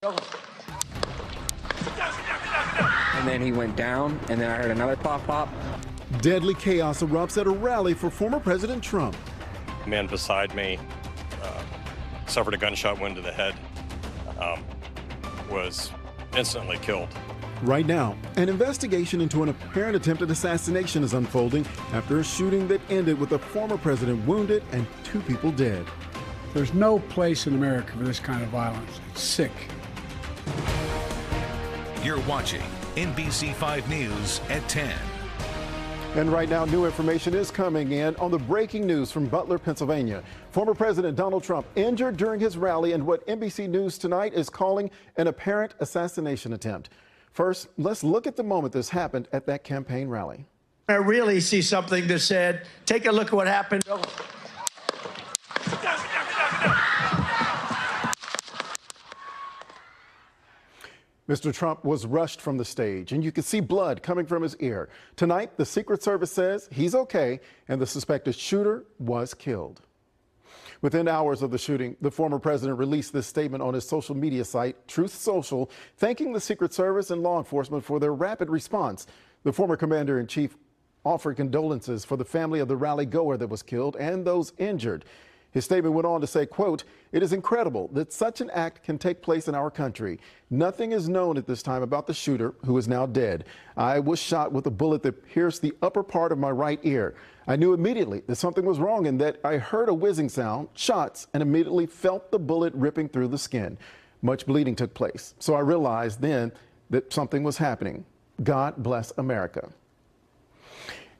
And then he went down, and then I heard another pop. Deadly chaos erupts at a rally for former President Trump. The man beside me suffered a gunshot wound to the head, was instantly killed. Right now, an investigation into an apparent attempted assassination is unfolding after a shooting that ended with a former president wounded and 2 people dead. There's no place in America for this kind of violence. It's sick. You're watching NBC5 News at 10. And right now, new information is coming in on the breaking news from Butler, Pennsylvania. Former President Donald Trump injured during his rally in what NBC News Tonight is calling an apparent assassination attempt. First, let's look at the moment this happened at that campaign rally. I really see something that said, take a look at what happened. Mr. Trump was rushed from the stage, and you could see blood coming from his ear. Tonight, the Secret Service says he's okay, and the suspected shooter was killed. Within hours of the shooting, the former president released this statement on his social media site, Truth Social, thanking the Secret Service and law enforcement for their rapid response. The former commander-in-chief offered condolences for the family of the rally goer that was killed and those injured. His statement went on to say, quote, "It is incredible that such an act can take place in our country. Nothing is known at this time about the shooter, who is now dead. I was shot with a bullet that pierced the upper part of my right ear. I knew immediately that something was wrong and that I heard a whizzing sound, shots, and immediately felt the bullet ripping through the skin. Much bleeding took place. So I realized then that something was happening. God bless America."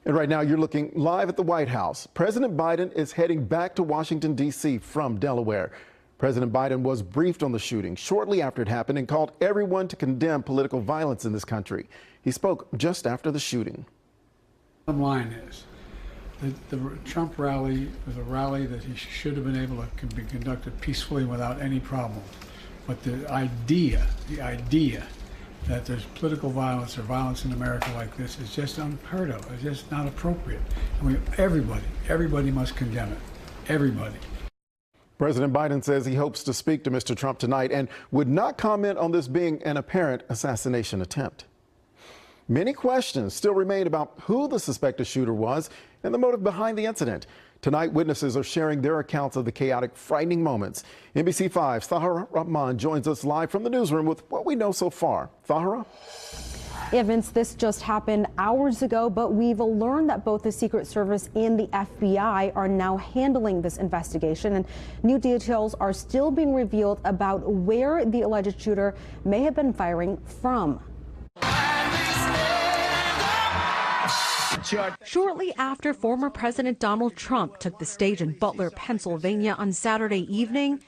And right now, you're looking live at the White House. President Biden is heading back to Washington, D.C. from Delaware. President Biden was briefed on the shooting shortly after it happened and called everyone to condemn political violence in this country. He spoke just after the shooting. The bottom line is that the Trump rally was a rally that he should have been able to be conducted peacefully without any problem. But the idea that there's political violence or violence in America like this is just unheard of. It's just not appropriate. Everybody must condemn it. Everybody. President Biden says he hopes to speak to Mr. Trump tonight and would not comment on this being an apparent assassination attempt. Many questions still remain about who the suspected shooter was and the motive behind the incident. Tonight, witnesses are sharing their accounts of the chaotic, frightening moments. NBC5's Thahara Rahman joins us live from the newsroom with what we know so far. Thahara? Evans, this just happened hours ago, but we've learned that both the Secret Service and the FBI are now handling this investigation, and new details are still being revealed about where the alleged shooter may have been firing from. Shortly after former President Donald Trump took the stage in Butler, Pennsylvania on Saturday evening,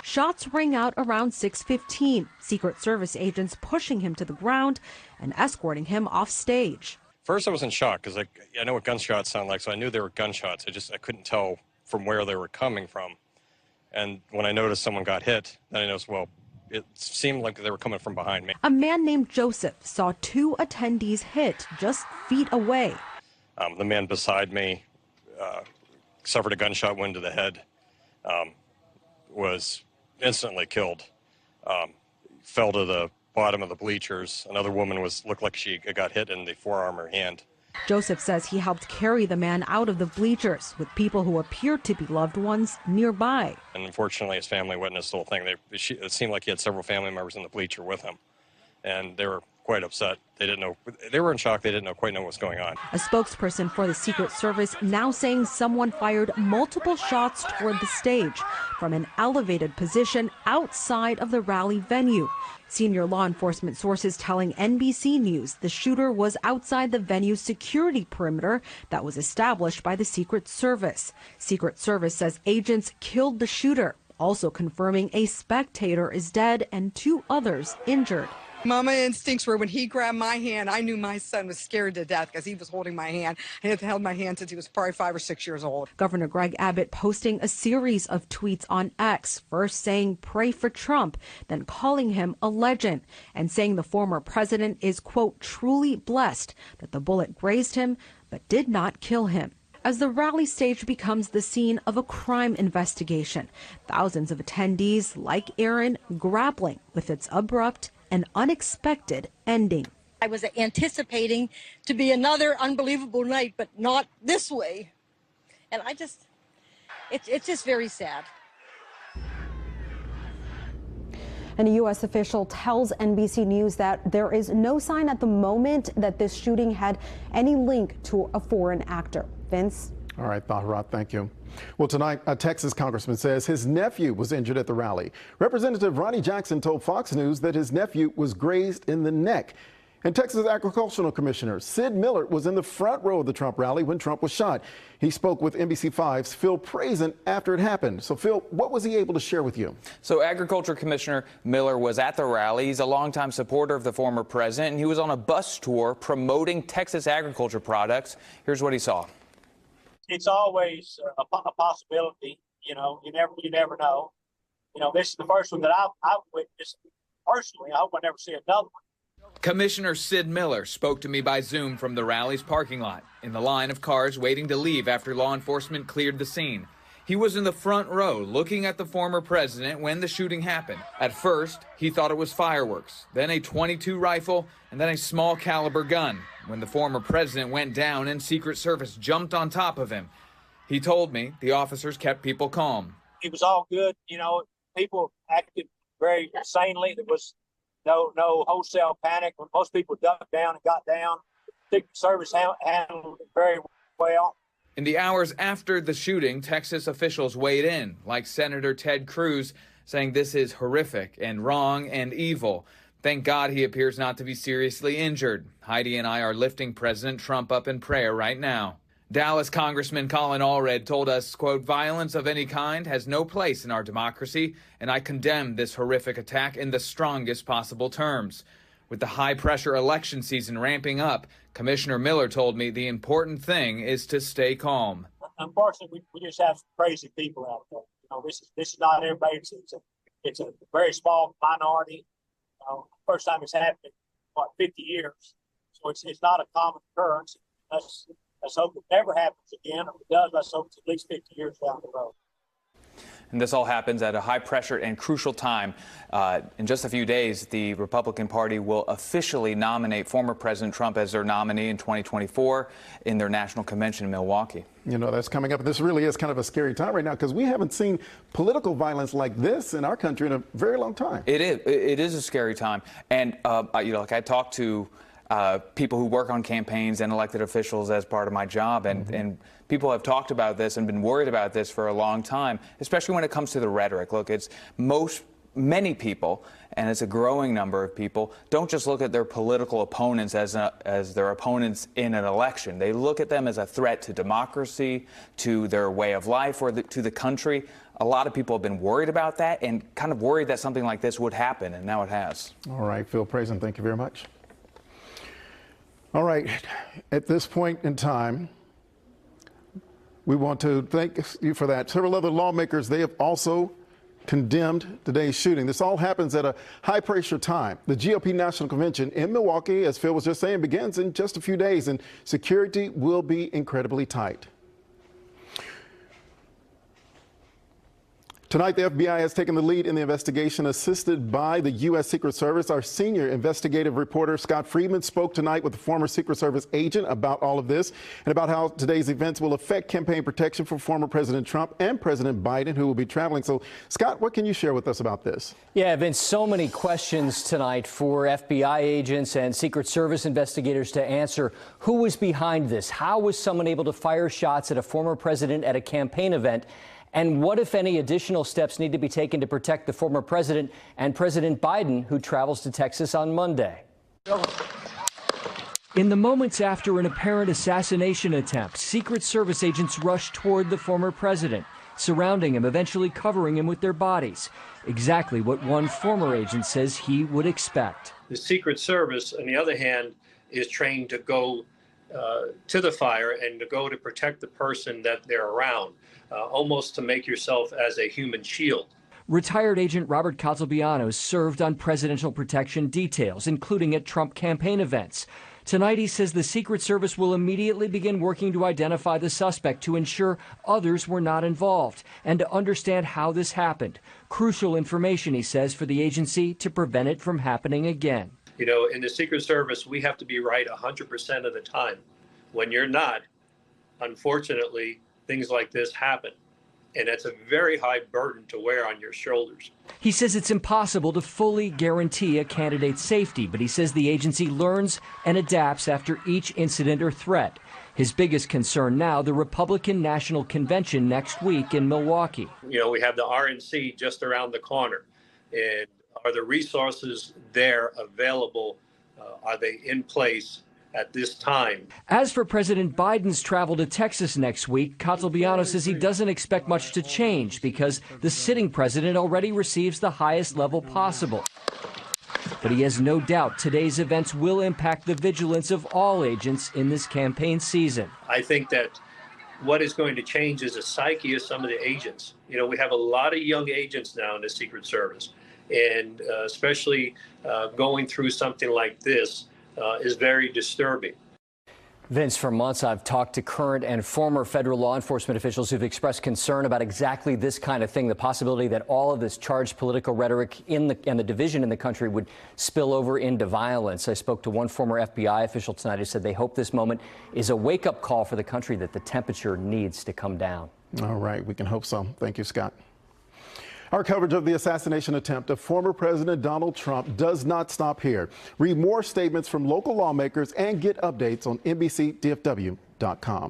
shots rang out around 6:15, Secret Service agents pushing him to the ground and escorting him off stage. First, I was in shock because I know what gunshots sound like, so I knew they were gunshots. I couldn't tell from where they were coming from. And when I noticed someone got hit, then I noticed, well, it seemed like they were coming from behind me. A man named Joseph saw 2 attendees hit just feet away. The man beside me suffered a gunshot wound to the head, was instantly killed, fell to the bottom of the bleachers. Another woman looked like she got hit in the forearm or hand. Joseph says he helped carry the man out of the bleachers with people who appeared to be loved ones nearby. And unfortunately, his family witnessed the whole thing. It seemed like he had several family members in the bleacher with him, and they were quite upset. They didn't know. They were in shock. They didn't quite know what was going on. A spokesperson for the Secret Service now saying someone fired multiple shots toward the stage from an elevated position outside of the rally venue. Senior law enforcement sources telling NBC News the shooter was outside the venue's security perimeter that was established by the Secret Service. Secret Service says agents killed the shooter, also confirming a spectator is dead and 2 others injured. Mama instincts were when he grabbed my hand, I knew my son was scared to death because he was holding my hand. He had held my hand since he was probably 5 or 6 years old. Governor Greg Abbott posting a series of tweets on X, first saying pray for Trump, then calling him a legend, and saying the former president is, quote, truly blessed that the bullet grazed him but did not kill him. as the rally stage becomes the scene of a crime investigation. Thousands of attendees, like Aaron, grappling with its abrupt and unexpected ending. I was anticipating to be another unbelievable night, but not this way. And it's just very sad. And a U.S. official tells NBC News that there is no sign at the moment that this shooting had any link to a foreign actor. Vince? All right, Thaharat, thank you. Well, tonight, a Texas congressman says his nephew was injured at the rally. Representative Ronnie Jackson told Fox News that his nephew was grazed in the neck. And Texas Agricultural Commissioner Sid Miller was in the front row of the Trump rally when Trump was shot. He spoke with NBC5's Phil Prazen after it happened. So, Phil, what was he able to share with you? So Agriculture Commissioner Miller was at the rally. He's a longtime supporter of the former president, and he was on a bus tour promoting Texas agriculture products. Here's what he saw. It's always a possibility. You know, you never know. You know, this is the first one that I've witnessed personally. I hope I never see another one. Commissioner Sid Miller spoke to me by Zoom from the rally's parking lot, in the line of cars waiting to leave after law enforcement cleared the scene. He was in the front row looking at the former president when the shooting happened. At first, he thought it was fireworks, then a .22 rifle, and then a small caliber gun. When the former president went down and Secret Service jumped on top of him, he told me the officers kept people calm. It was all good. You know, people acted very sanely. There was no wholesale panic. When most people ducked down and got down, Secret Service handled it very well. In the hours after the shooting, Texas officials weighed in, like Senator Ted Cruz, saying this is horrific and wrong and evil. Thank God he appears not to be seriously injured. Heidi and I are lifting President Trump up in prayer right now. Dallas Congressman Colin Allred told us, quote, violence of any kind has no place in our democracy, and I condemn this horrific attack in the strongest possible terms. With the high-pressure election season ramping up, Commissioner Miller told me the important thing is to stay calm. Unfortunately, we just have some crazy people out there. You know, this is not everybody. It's a very small minority. You know, first time it's happened in, 50 years. So it's not a common occurrence. Let's hope it never happens again. If it does, let's hope it's at least 50 years down the road. And this all happens at a high-pressure and crucial time. In just a few days, the Republican Party will officially nominate former President Trump as their nominee in 2024 in their national convention in Milwaukee. You know, that's coming up. This really is kind of a scary time right now because we haven't seen political violence like this in our country in a very long time. It is a scary time. And, you know, like I talked to people who work on campaigns and elected officials as part of my job, and people have talked about this and been worried about this for a long time, especially when it comes to the rhetoric. Look, it's many people, and it's a growing number of people, don't just look at their political opponents as their opponents in an election. They look at them as a threat to democracy, to their way of life, or to the country. A lot of people have been worried about that and kind of worried that something like this would happen, and now it has. All right, Phil Prazen, thank you very much. All right, at this point in time, we want to thank you for that. Several other lawmakers, they have also condemned today's shooting. This all happens at a high-pressure time. The GOP National Convention in Milwaukee, as Phil was just saying, begins in just a few days, and security will be incredibly tight. Tonight, the FBI has taken the lead in the investigation, assisted by the U.S. Secret Service. Our senior investigative reporter, Scott Friedman, spoke tonight with a former Secret Service agent about all of this and about how today's events will affect campaign protection for former President Trump and President Biden, who will be traveling. So, Scott, what can you share with us about this? Yeah, been so many questions tonight for FBI agents and Secret Service investigators to answer. Who was behind this? How was someone able to fire shots at a former president at a campaign event? And what, if any, additional steps need to be taken to protect the former president and President Biden, who travels to Texas on Monday? In the moments after an apparent assassination attempt, Secret Service agents rushed toward the former president, surrounding him, eventually covering him with their bodies. Exactly what one former agent says he would expect. The Secret Service, on the other hand, is trained to go to the fire and to go to protect the person that they're around. Almost to make yourself as a human shield. Retired agent Robert Cazalbiano served on presidential protection details, including at Trump campaign events. Tonight, he says the Secret Service will immediately begin working to identify the suspect to ensure others were not involved and to understand how this happened. Crucial information, he says, for the agency to prevent it from happening again. You know, in the Secret Service, we have to be right 100% of the time. When you're not, unfortunately, things like this happen. And that's a very high burden to wear on your shoulders. He says it's impossible to fully guarantee a candidate's safety, but he says the agency learns and adapts after each incident or threat. His biggest concern now, the Republican National Convention next week in Milwaukee. You know, we have the RNC just around the corner. And are the resources there available? Are they in place at this time? As for President Biden's travel to Texas next week, Catalbiano says he doesn't expect much to change because the sitting president already receives the highest level possible. But he has no doubt today's events will impact the vigilance of all agents in this campaign season. I think that what is going to change is the psyche of some of the agents. You know, we have a lot of young agents now in the Secret Service, and especially going through something like this is very disturbing. Vince, for months I've talked to current and former federal law enforcement officials who've expressed concern about exactly this kind of thing, the possibility that all of this charged political rhetoric and the division in the country would spill over into violence. I spoke to one former FBI official tonight who said they hope this moment is a wake-up call for the country that the temperature needs to come down. All right, we can hope so. Thank you, Scott. Our coverage of the assassination attempt of former President Donald Trump does not stop here. Read more statements from local lawmakers and get updates on NBCDFW.com.